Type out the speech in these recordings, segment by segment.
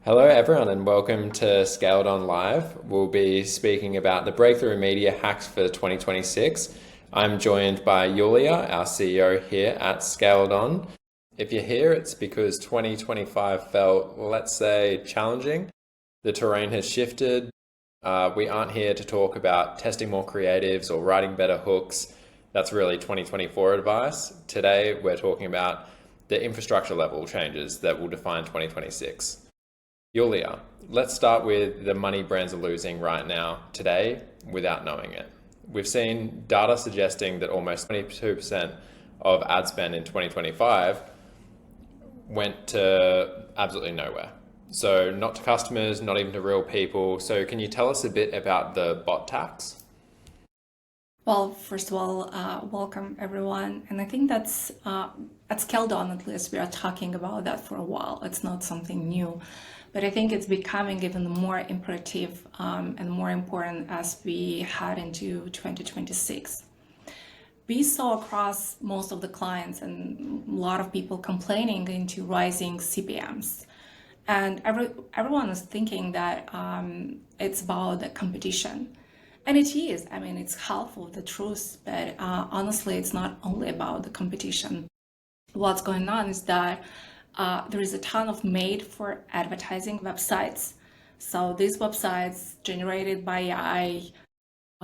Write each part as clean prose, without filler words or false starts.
Hello, everyone, and welcome to ScaledOn Live. We'll be speaking about the breakthrough media hacks for 2026. I'm joined by Iulia, our CEO here at ScaledOn. If you're here, it's because 2025 felt, let's say, challenging. The terrain has shifted. We aren't here to talk about testing more creatives or writing better hooks. That's really 2024 advice. Today, we're talking about the infrastructure level changes that will define 2026. Iulia, let's start with the money brands are losing right now, today, without knowing it. We've seen data suggesting that almost 22% of ad spend in 2025 went to absolutely nowhere. So not to customers, not even to real people. So can you tell us a bit about the bot tax? Well, first of all, welcome everyone. And I think that's at ScaledOn, at least, we are talking about that for a while. It's not something new, but I think it's becoming even more imperative and more important as we head into 2026. We saw across most of the clients and a lot of people complaining into rising CPMs. And everyone is thinking that it's about the competition. And it is. I mean, it's half of the truth, but honestly, it's not only about the competition. What's going on is that there is a ton of made for advertising websites. So these websites generated by AI,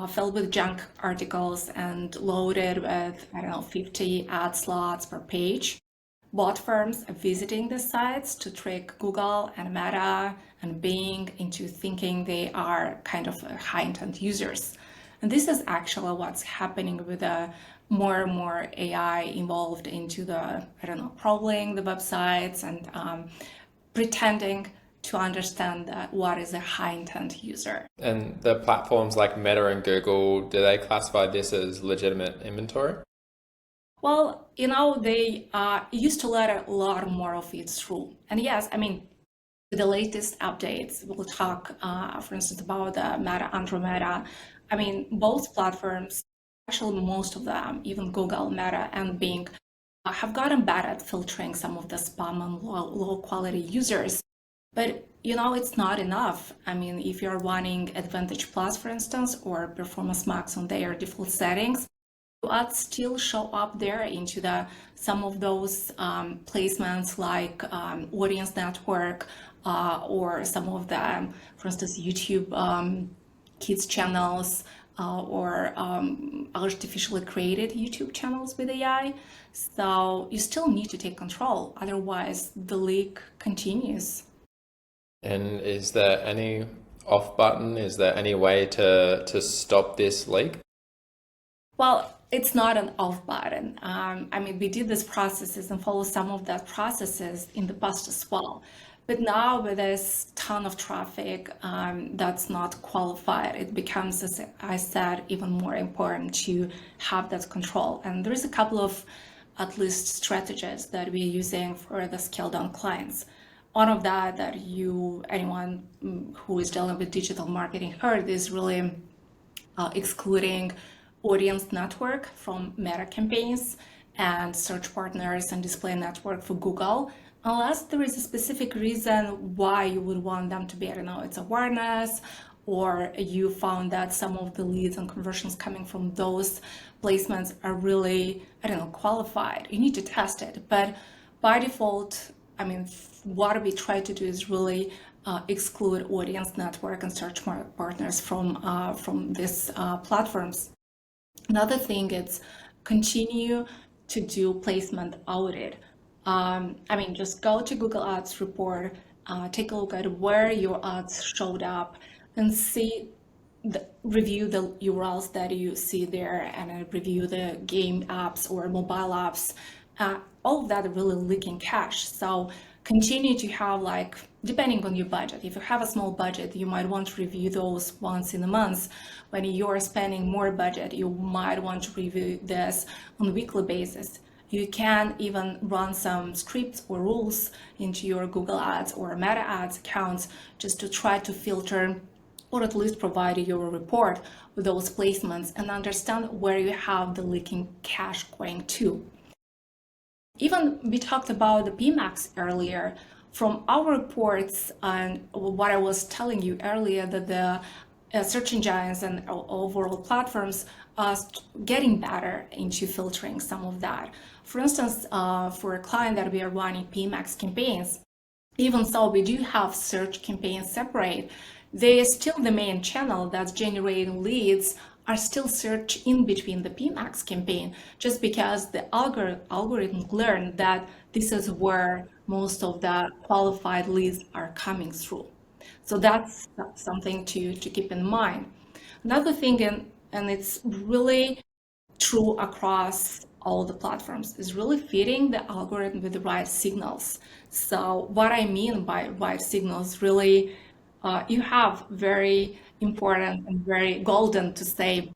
filled with junk articles and loaded with, 50 ad slots per page. Bot firms are visiting the sites to trick Google and Meta and Bing into thinking they are kind of high intent users. And this is actually what's happening with more and more AI involved into the, crawling the websites and pretending to understand what is a high intent user. And the platforms like Meta and Google, do they classify this as legitimate inventory? Well, they used to let a lot more of it through. And yes, I mean, with the latest updates, we'll talk, for instance, about the Meta, Andromeda. I mean, both platforms, actually most of them, even Google, Meta, and Bing, have gotten better at filtering some of the spam and low quality users. But it's not enough. I mean, if you're running Advantage Plus, for instance, or Performance Max on their default settings, ads still show up there into some of those placements like audience network or some of the, for instance, YouTube kids channels or artificially created YouTube channels with AI. So you still need to take control, otherwise the leak continues. And is there any off button? Is there any way to stop this leak? Well, it's not an off button. I mean, we did these processes and follow some of that processes in the past as well. But now with this ton of traffic that's not qualified, it becomes, as I said, even more important to have that control. And there is a couple of at least strategies that we're using for the ScaledOn clients. One of that anyone who is dealing with digital marketing heard is really excluding audience network from Meta campaigns and search partners and display network for Google, unless there is a specific reason why you would want them to be, it's awareness, or you found that some of the leads and conversions coming from those placements are really, qualified. You need to test it. But by default, I mean, what we try to do is really exclude audience network and search partners from these platforms. Another thing is continue to do placement audit. Just go to Google Ads report, take a look at where your ads showed up and review the URLs that you see there and review the game apps or mobile apps. All of that are really leaking cache. So continue to have, depending on your budget. If you have a small budget, you might want to review those once in a month. When you're spending more budget, you might want to review this on a weekly basis. You can even run some scripts or rules into your Google Ads or Meta Ads accounts just to try to filter or at least provide you a report with those placements and understand where you have the leaking cache going to. Even we talked about the PMAX earlier. from our reports and what I was telling you earlier, that the search engines and overall platforms are getting better into filtering some of that. For instance, for a client that we are running PMAX campaigns, even though we do have search campaigns separate, they are still the main channel that's generating leads are still search in between the PMAX campaign, just because the algorithm learned that this is where most of the qualified leads are coming through. So that's something to keep in mind. Another thing, and it's really true across all the platforms, is really feeding the algorithm with the right signals. So what I mean by right signals, really, you have very important and very golden to say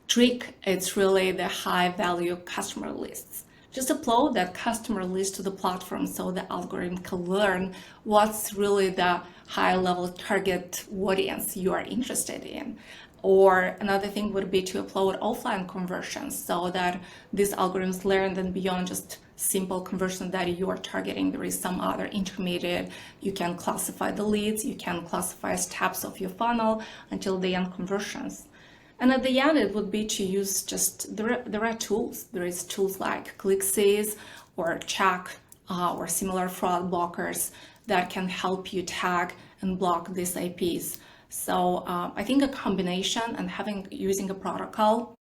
trick. It's really the high value customer lists. Just upload that customer list to the platform so the algorithm can learn what's really the high level target audience you are interested in. Or another thing would be to upload offline conversions so that these algorithms learn that beyond just simple conversion that you are targeting, there is some other intermediate. You can classify the leads, you can classify steps of your funnel until the end conversions. And at the end, it would be to use just the right tools. There is tools like ClickSys or Check or similar fraud blockers that can help you tag and block these IPs. So I think a combination and using a protocol,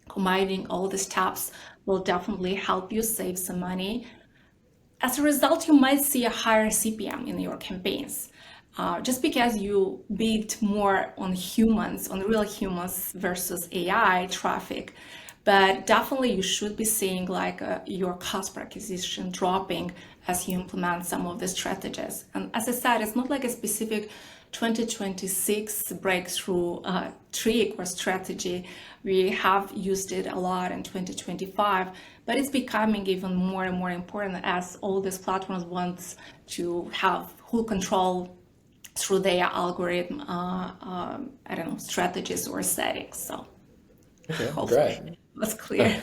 combining all the steps will definitely help you save some money. As a result, you might see a higher CPM in your campaigns. Just because you bid more on humans, on real humans versus AI traffic, but definitely you should be seeing like your cost per acquisition dropping as you implement some of the strategies. And as I said, it's not like a specific 2026 breakthrough trick or strategy. We have used it a lot in 2025, but it's becoming even more and more important as all these platforms want to have full control through their algorithm, I don't know, strategies or settings. So Okay, hopefully great. that's clear.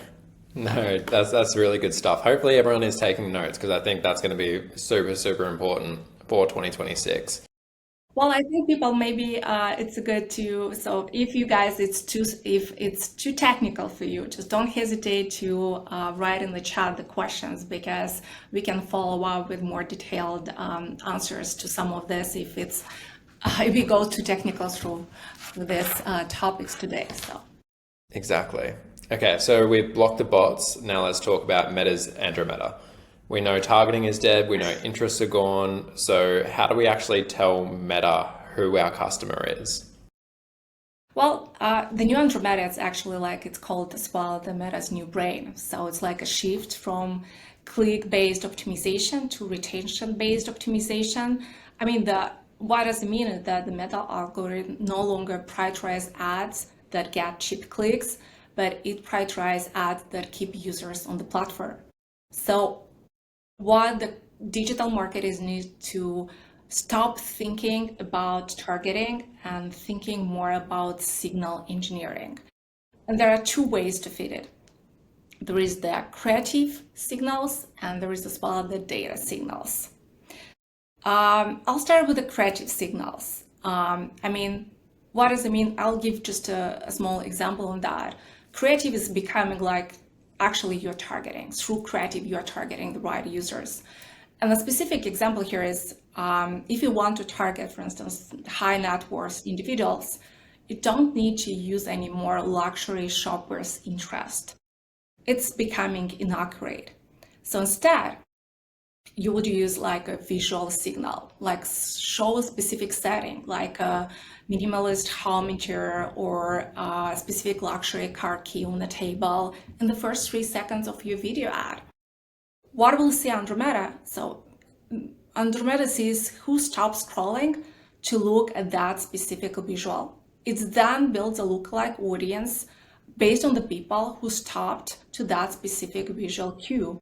No, that's really good stuff. Hopefully everyone is taking notes because I think that's going to be super, super important for 2026. Well, I think people maybe it's good to, so if you guys if it's too technical for you, just don't hesitate to write in the chat the questions, because we can follow up with more detailed answers to some of this if we go too technical through these topics today. So Exactly. Okay, so we've blocked the bots. Now let's talk about Meta's Andromeda. We know targeting is dead. We know interests are gone. So how do we actually tell Meta who our customer is? well, the new Andromeda is actually like it's called as well the Meta's new brain. So it's like a shift from click-based optimization to retention-based optimization. I mean, what does it mean is that the Meta algorithm no longer prioritizes ads that get cheap clicks, but it prioritizes ads that keep users on the platform. So what the digital marketers need to stop thinking about targeting and thinking more about signal engineering. And there are two ways to fit it. There is the creative signals and there is as well the data signals. I'll start with the creative signals. I mean, what does it mean? I'll give just a small example on that. Creative is becoming like actually you're targeting. Through creative, you're targeting the right users. And a specific example here is if you want to target, for instance, high net worth individuals, you don't need to use any more luxury shoppers' interest. It's becoming inaccurate. So instead, you would use like a visual signal, like show a specific setting, like a minimalist home interior or a specific luxury car key on the table in the first 3 seconds of your video ad. What will see Andromeda? So Andromeda sees who stops scrolling to look at that specific visual. It then builds a lookalike audience based on the people who stopped to that specific visual cue.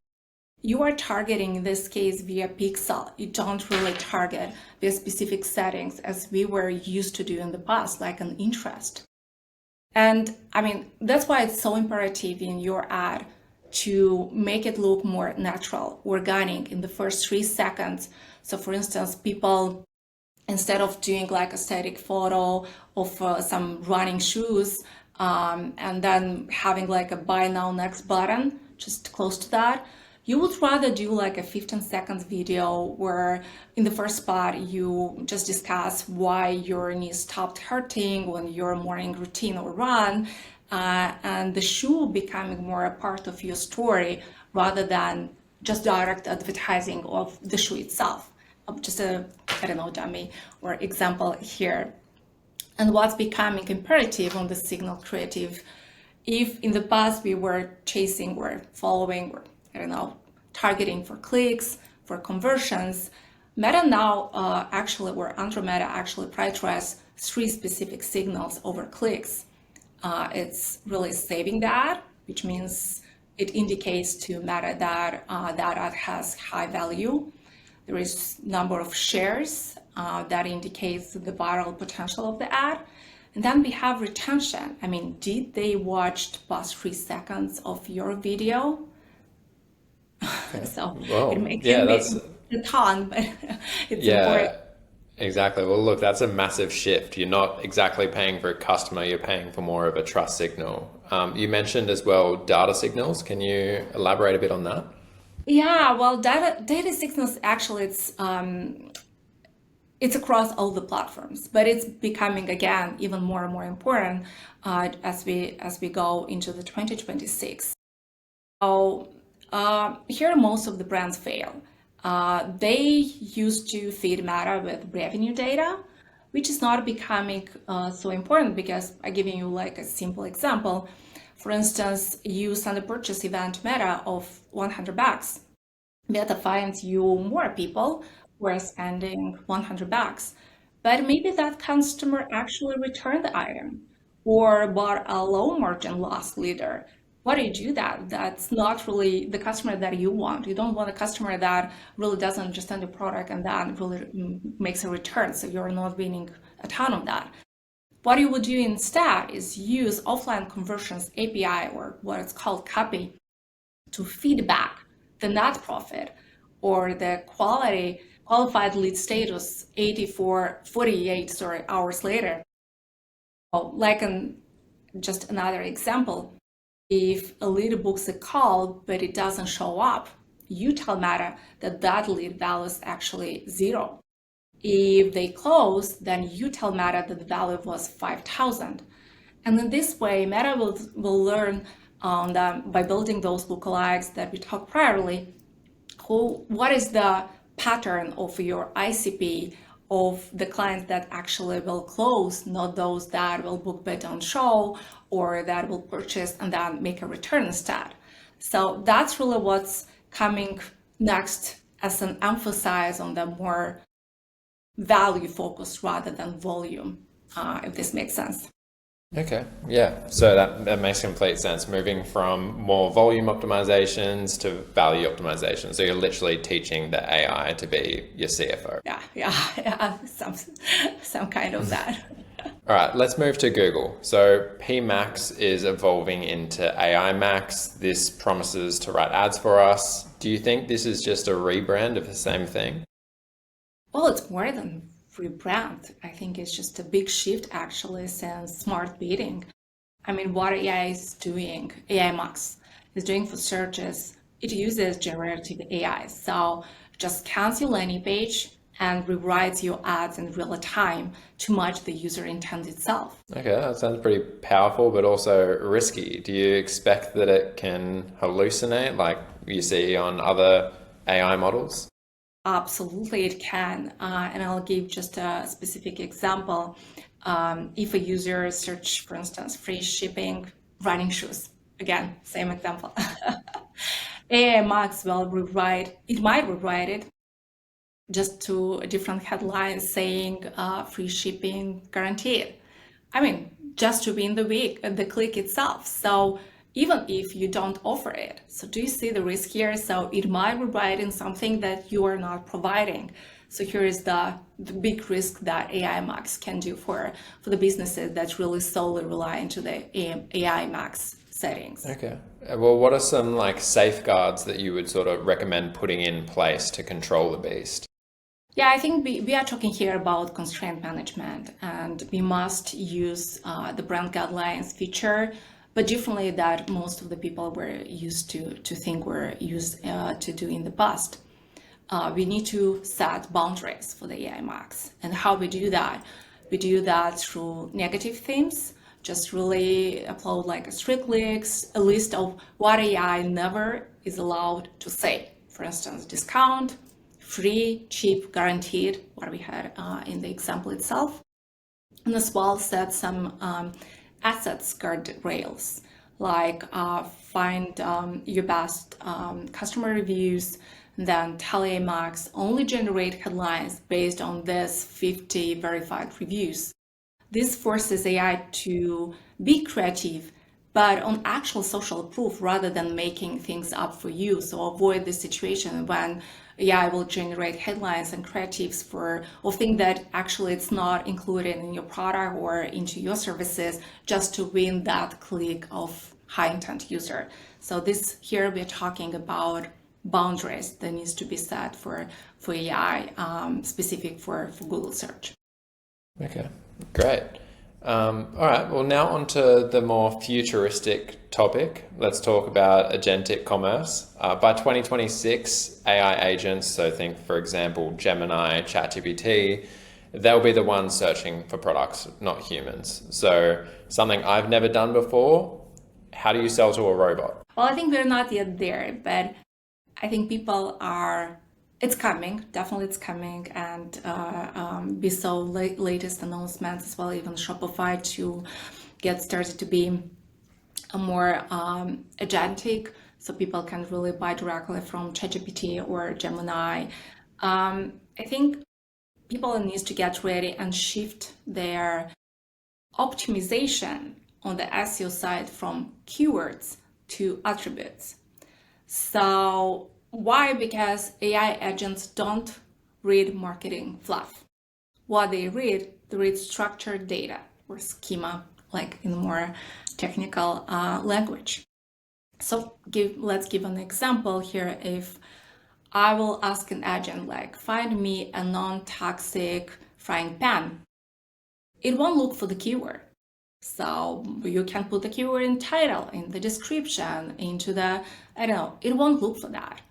You are targeting, in this case, via pixel. You don't really target via specific settings as we were used to do in the past, like an interest. And I mean, that's why it's so imperative in your ad to make it look more natural, organic in the first 3 seconds. So for instance, people, instead of doing like a static photo of some running shoes and then having like a buy now next button just close to that, you would rather do like a 15-second video where in the first spot you just discuss why your knee stopped hurting when your morning routine or run, and the shoe becoming more a part of your story rather than just direct advertising of the shoe itself. Just a, I don't know, dummy or example here. And what's becoming imperative on the signal creative, if in the past we were chasing or following or, I don't know, targeting for clicks, for conversions, Meta now actually, or Andromeda actually prioritize 3 specific signals over clicks. It's really saving that, which means it indicates to Meta that that ad has high value. There is number of shares that indicates the viral potential of the ad. And then we have retention. I mean, did they watch the past 3 seconds of your video? So Well, it makes yeah, it a ton, but it's important. yeah, exactly. Well, look, that's a massive shift. You're not exactly paying for a customer, you're paying for more of a trust signal. You mentioned as well data signals. Can you elaborate a bit on that? Yeah, well, data signals actually it's across all the platforms, but it's becoming again even more and more important as we go into the 2026. So here most of the brands fail. They used to feed Meta with revenue data, which is not becoming so important because I'm giving you like a simple example. For instance, you send a purchase event Meta of $100. Meta finds you more people who are spending $100, but maybe that customer actually returned the item or bought a low margin loss leader. Why do you do that? That's not really the customer that you want. You don't want a customer that really doesn't understand the product and that really makes a return. So you're not winning a ton of that. What you would do instead is use offline conversions API, or what it's called copy, to feed back the net profit or the qualified lead status 48 hours later. Like just another example, if a lead books a call but it doesn't show up, you tell Meta that that lead value is actually 0. If they close, then you tell Meta that the value was 5,000. And in this way, Meta will learn by building those lookalikes that we talked priorly, what is the pattern of your ICP of the clients that actually will close, not those that will book but don't show, or that will purchase and then make a return instead. So that's really what's coming next as an emphasis on the more value focused rather than volume, if this makes sense. Okay, yeah. So that makes complete sense. Moving from more volume optimizations to value optimization. So you're literally teaching the AI to be your CFO. Yeah, some kind of that. All right, let's move to Google. So PMax is evolving into AI Max. This promises to write ads for us. Do you think this is just a rebrand of the same thing? Well, it's more than rebrand. I think it's just a big shift actually since smart bidding. I mean, what AI is doing, AI Max is doing for searches, it uses generative AI. So just scans your landing page and rewrites your ads in real time to match the user intent itself. Okay, that sounds pretty powerful, but also risky. Do you expect that it can hallucinate like you see on other AI models? Absolutely, it can. And I'll give just a specific example. If a user search, for instance, free shipping, running shoes, again, same example. AI Max will might rewrite it just to a different headline saying free shipping guaranteed. I mean, just to win the click itself. So even if you don't offer it. So do you see the risk here? So it might rewrite in something that you are not providing. So here is the big risk that AI Max can do for the businesses that really solely rely into the AI Max settings. Okay. Well, what are some like safeguards that you would sort of recommend putting in place to control the beast? Yeah, I think we are talking here about constraint management, and we must use the brand guidelines feature, but differently that most of the people were used to think were used to do in the past. We need to set boundaries for the AI Max. And how we do that? We do that through negative themes, just really upload like a strict list, a list of what AI never is allowed to say. For instance, discount, free, cheap, guaranteed, what we had in the example itself. And as well set some assets guardrails, like find your best customer reviews, then tell AI Max only generate headlines based on this 50 verified reviews. This forces AI to be creative, but on actual social proof rather than making things up for you. So avoid the situation when AI will generate headlines and creatives of things that actually it's not included in your product or into your services just to win that click of high intent user. So this here we're talking about boundaries that needs to be set for AI specific for Google search. Okay, great. All right, well, now on to the more futuristic topic. Let's talk about agentic commerce. By 2026, AI agents, so think, for example, Gemini, ChatGPT, they'll be the ones searching for products, not humans. So something I've never done before, how do you sell to a robot? Well, I think we're not yet there, but I think people are, it's coming, definitely it's coming, and we saw latest announcements as well, even Shopify to get started to be a more agentic, so people can really buy directly from ChatGPT or Gemini. I think people need to get ready and shift their optimization on the SEO side from keywords to attributes. So why? Because AI agents don't read marketing fluff. What they read structured data or schema, like in more technical language. So let's give an example here. If I will ask an agent, like, find me a non-toxic frying pan, it won't look for the keyword. So you can put the keyword in title, in the description, into the, I don't know, it won't look for that.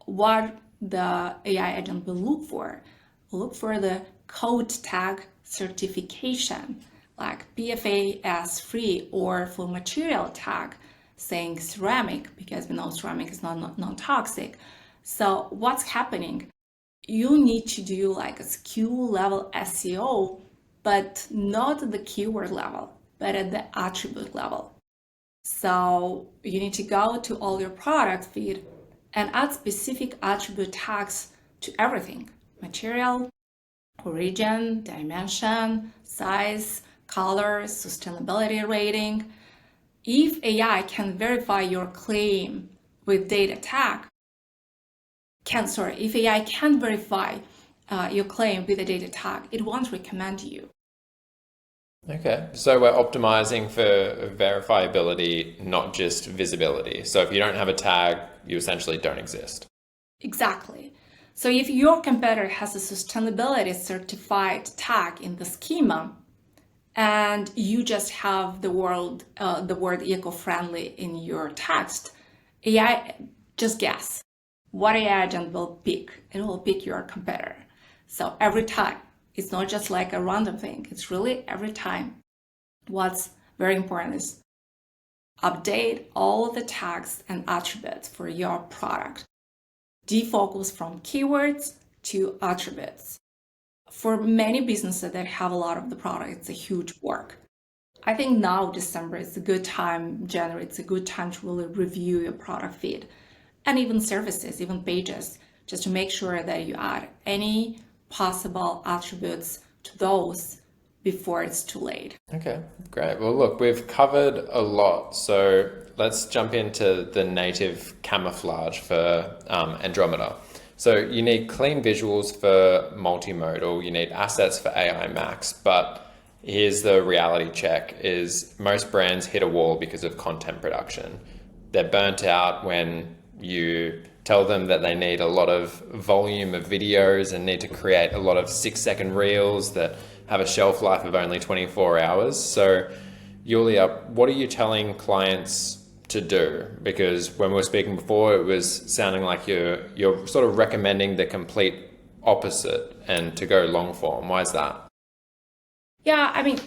What the AI agent will look for the code tag certification, like PFAS free, or for material tag saying ceramic, because we know ceramic is not non-toxic. So what's happening? You need to do like a SKU level SEO, but not at the keyword level, but at the attribute level. So you need to go to all your product feed and add specific attribute tags to everything: material, origin, dimension, size, color, sustainability rating. If AI can verify your claim with data tag, if AI can verify your claim with a data tag, it won't recommend you. Okay, so we're optimizing for verifiability, not just visibility. So if you don't have a tag, you essentially don't exist. Exactly. So if your competitor has a sustainability certified tag in the schema, and you just have the word eco-friendly in your text, AI, just guess what AI agent will pick. It will pick your competitor. So every time, it's not just like a random thing, it's really every time. What's very important is update all the tags and attributes for your product. Defocus from keywords to attributes. For many businesses that have a lot of the product, it's a huge work. I think now December is a good time, January, it's a good time to really review your product feed, and even services, even pages, just to make sure that you add any possible attributes to those before it's too late. Okay, great. Well, look, we've covered a lot. So let's jump into the native camouflage for Andromeda. So you need clean visuals for multimodal, you need assets for AI Max, but here's the reality check is most brands hit a wall because of content production. They're burnt out when you tell them that they need a lot of volume of videos and need to create a lot of 6-second reels that have a shelf life of only 24 hours. So, Iulia, what are you telling clients to do? Because when we were speaking before, it was sounding like you're sort of recommending the complete opposite and to go long form. Why is that? Yeah, I mean,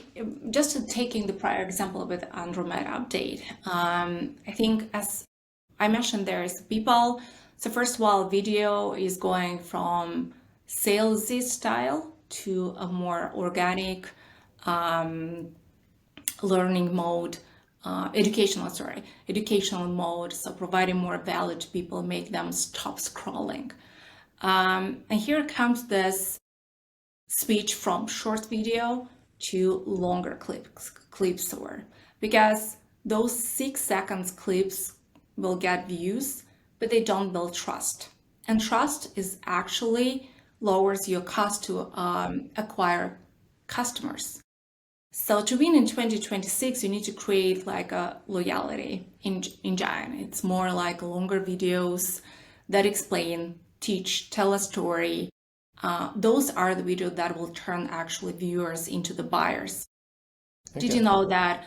just taking the prior example with Andromed update, I think as I mentioned, there's people. So first of all, video is going from salesy style to a more organic learning mode, educational mode. So providing more value to people, make them stop scrolling. And here comes this switch from short video to longer clips, or because those 6 seconds clips will get views, but they don't build trust. And trust is actually lowers your cost to acquire customers. So to win in 2026, you need to create like a loyalty engine. It's more like longer videos that explain, teach, tell a story. Those are the videos that will turn actually viewers into the buyers. Okay. Did you know that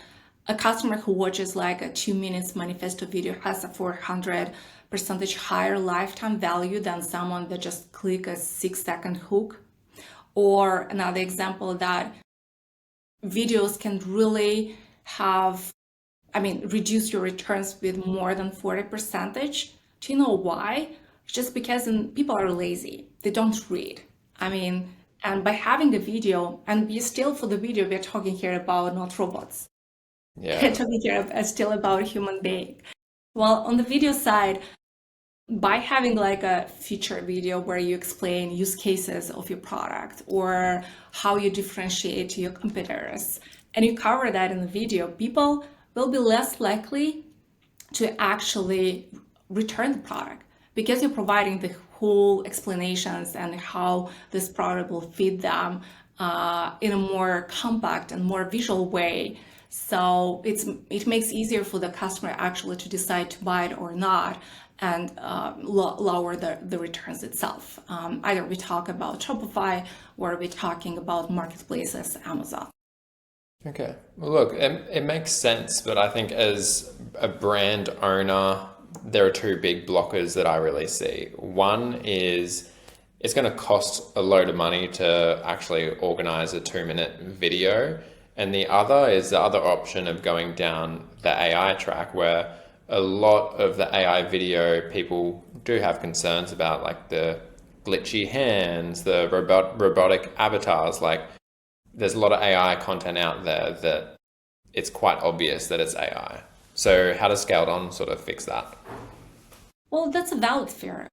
a customer who watches like a 2 minutes manifesto video has a 400% higher lifetime value than someone that just click a 6-second hook? Or another example, that videos can really reduce your returns with more than 40%. Do you know why? Just because people are lazy. They don't read. And by having the video, and for the video, we're talking here about not robots. Yeah. We're talking here still about human being. Well, on the video side, by having like a feature video where you explain use cases of your product or how you differentiate to your competitors, and you cover that in the video, people will be less likely to actually return the product because you're providing the whole explanations and how this product will fit them in a more compact and more visual way. So it makes it easier for the customer actually to decide to buy it or not, and lower the returns itself. Either we talk about Shopify or we're talking about marketplaces, Amazon. Okay. Well, look, it makes sense, but I think as a brand owner, there are two big blockers that I really see. One is it's going to cost a load of money to actually organize a 2-minute video. And the other is the other option of going down the AI track, where a lot of the AI video people do have concerns about, like the glitchy hands, the robotic avatars. Like there's a lot of AI content out there that it's quite obvious that it's AI. So how does ScaledOn sort of fix that? Well, that's a valid fear.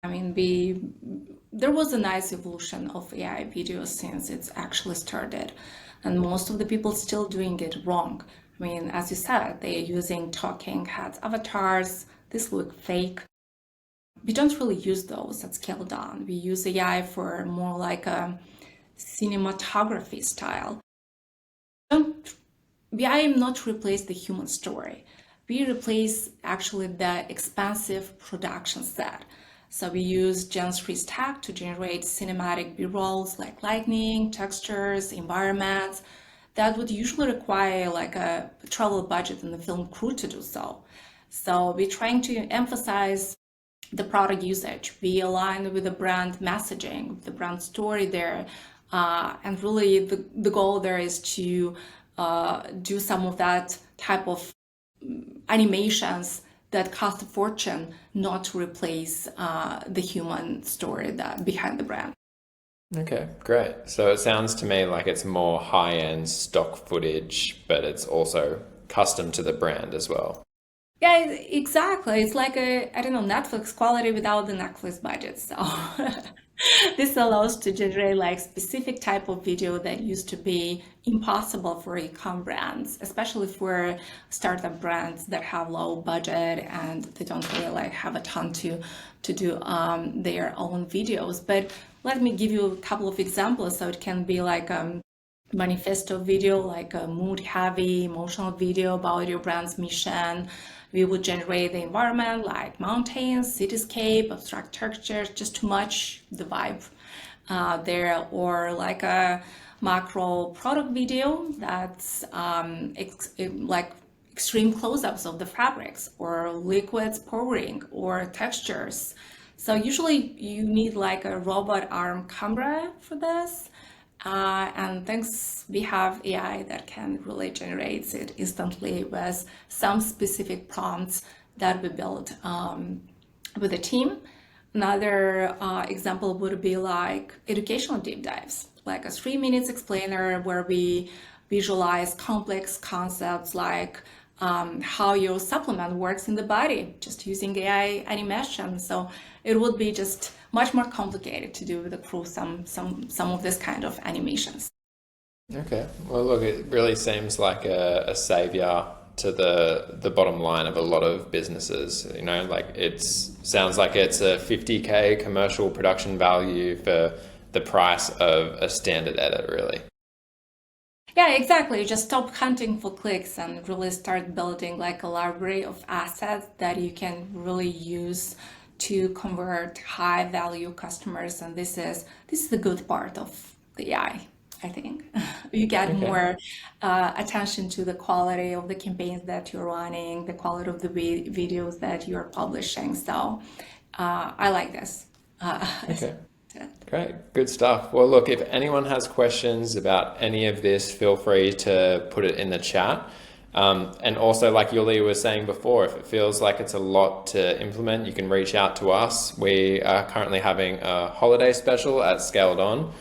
There was a nice evolution of AI videos since it's actually started, and most of the people still doing it wrong. As you said, they're using talking heads avatars. These look fake. We don't really use those at ScaledOn. We use AI for more like a cinematography style. AI not replace the human story. We replace actually the expansive production set. So we use Gen 3 stack to generate cinematic B-rolls like lighting, textures, environments that would usually require like a travel budget and the film crew to do so. So we're trying to emphasize the product usage. We align with the brand messaging, the brand story there. And really the goal there is to do some of that type of animations that cost a fortune, not to replace the human story that behind the brand. Okay, great. So it sounds to me like it's more high-end stock footage, but it's also custom to the brand as well. Yeah, exactly. It's like Netflix quality without the Netflix budget. So this allows to generate like specific type of video that used to be impossible for e-com brands, especially for startup brands that have low budget and they don't really like have a ton to do their own videos. But let me give you a couple of examples so it can be like manifesto video, like a mood heavy, emotional video about your brand's mission. We would generate the environment like mountains, cityscape, abstract textures, just to match the vibe there, or like a macro product video that's like extreme close-ups of the fabrics or liquids pouring or textures. So usually you need like a robot arm camera for this. And thanks, we have AI that can really generate it instantly with some specific prompts that we built with the team. Another example would be like educational deep dives, like a 3 minutes explainer where we visualize complex concepts like how your supplement works in the body, just using AI animation. So it would be just much more complicated to do with the crew some of this kind of animations. Okay. Well, look, it really seems like a savior to the bottom line of a lot of businesses. You know, like sounds like it's a 50K commercial production value for the price of a standard edit, really. Yeah, exactly. Just stop hunting for clicks and really start building like a library of assets that you can really use to convert high value customers. And this is the good part of the AI, I think. You get Okay. more attention to the quality of the campaigns that you're running, the quality of the videos that you're publishing. So I like this. Okay. Great, good stuff. Well, look, if anyone has questions about any of this, feel free to put it in the chat. And also, like Yulia was saying before, if it feels like it's a lot to implement, you can reach out to us. We are currently having a holiday special at ScaledOn.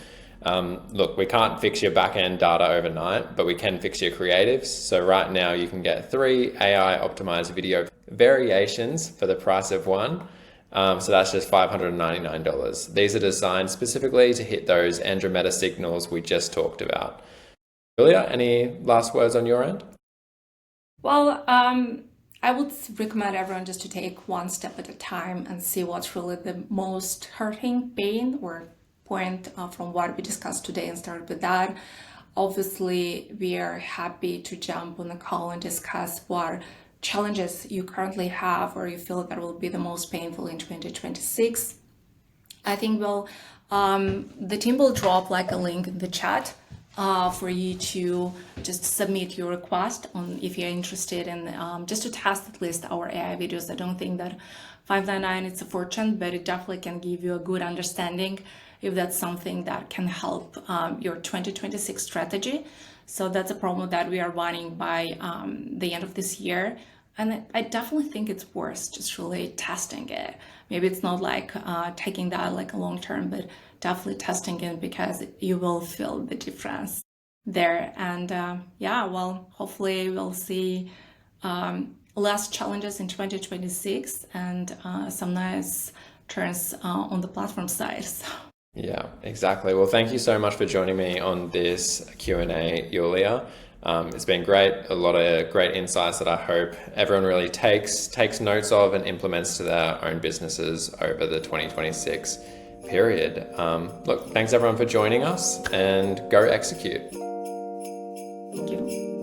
Look, we can't fix your back-end data overnight, but we can fix your creatives. So right now you can get 3 AI optimized video variations for the price of one. So that's just $599. These are designed specifically to hit those Andromeda signals we just talked about. Julia, any last words on your end? Well, I would recommend everyone just to take one step at a time and see what's really the most hurting pain or point from what we discussed today and start with that. Obviously, we are happy to jump on a call and discuss what challenges you currently have or you feel that will be the most painful in 2026. I think the team will drop like a link in the chat for you to just submit your request on if you're interested in just to test at least our AI videos. I don't think that 599 is a fortune, but it definitely can give you a good understanding if that's something that can help your 2026 strategy. So that's a promo that we are running by the end of this year. And I definitely think it's worth just really testing it. Maybe it's not like taking that like a long term, but definitely testing it because you will feel the difference there. And yeah, well, hopefully we'll see less challenges in 2026 and some nice turns on the platform side. So. Yeah, exactly. Well, thank you so much for joining me on this Q&A, Yulia. It's been great, a lot of great insights that I hope everyone really takes notes of and implements to their own businesses over the 2026 period. Look, thanks everyone for joining us and go execute. Thank you.